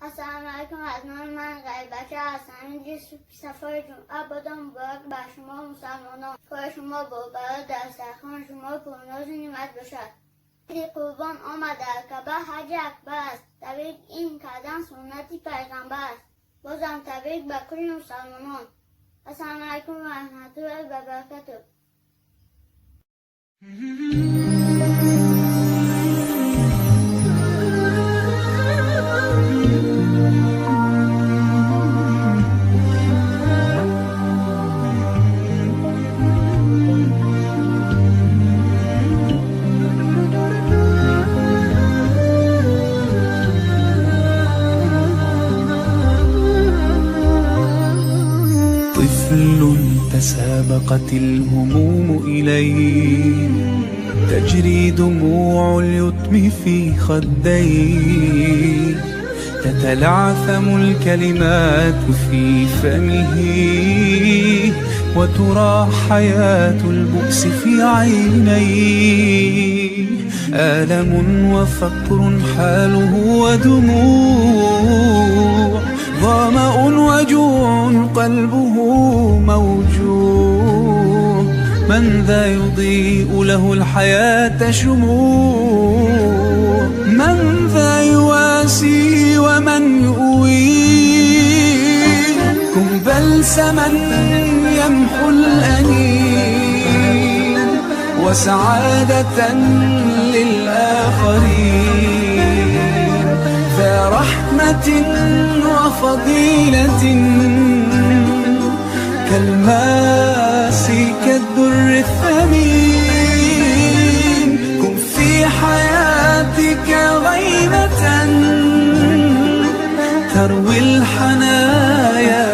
السلام علیکم. از نام من غیبچه هستم. اینجا سفر ابدا مبارک بر شما مسلمانان. کار شما برای دسترخوان شما پرناز نعمت باشد. عید قربان آمده، کعبه حج اکبر است. تبریک این کردن سنتی پیغمبر است. بازم تبریک به کل مسلمانان. السلام علیکم و رحمت الله و برکاته. طفل تسابقت الهموم إليه، تجري دموع اليتم في خديه، تتلعثم الكلمات في فمه، وترى حياة البؤس في عينيه. آلم وفقر حاله ودموع، ظمأ وجوع قلبه موجوع. من ذا يضيء له الحياة شموع؟ من ذا يواسي ومن يؤويه؟ كن بلسما يمحو الأنين، وسعادة للآخرين، ذا رحمة وفضيلة، كالماس كالدر الثمين. كن في حياتك غيمة تروي الحنايا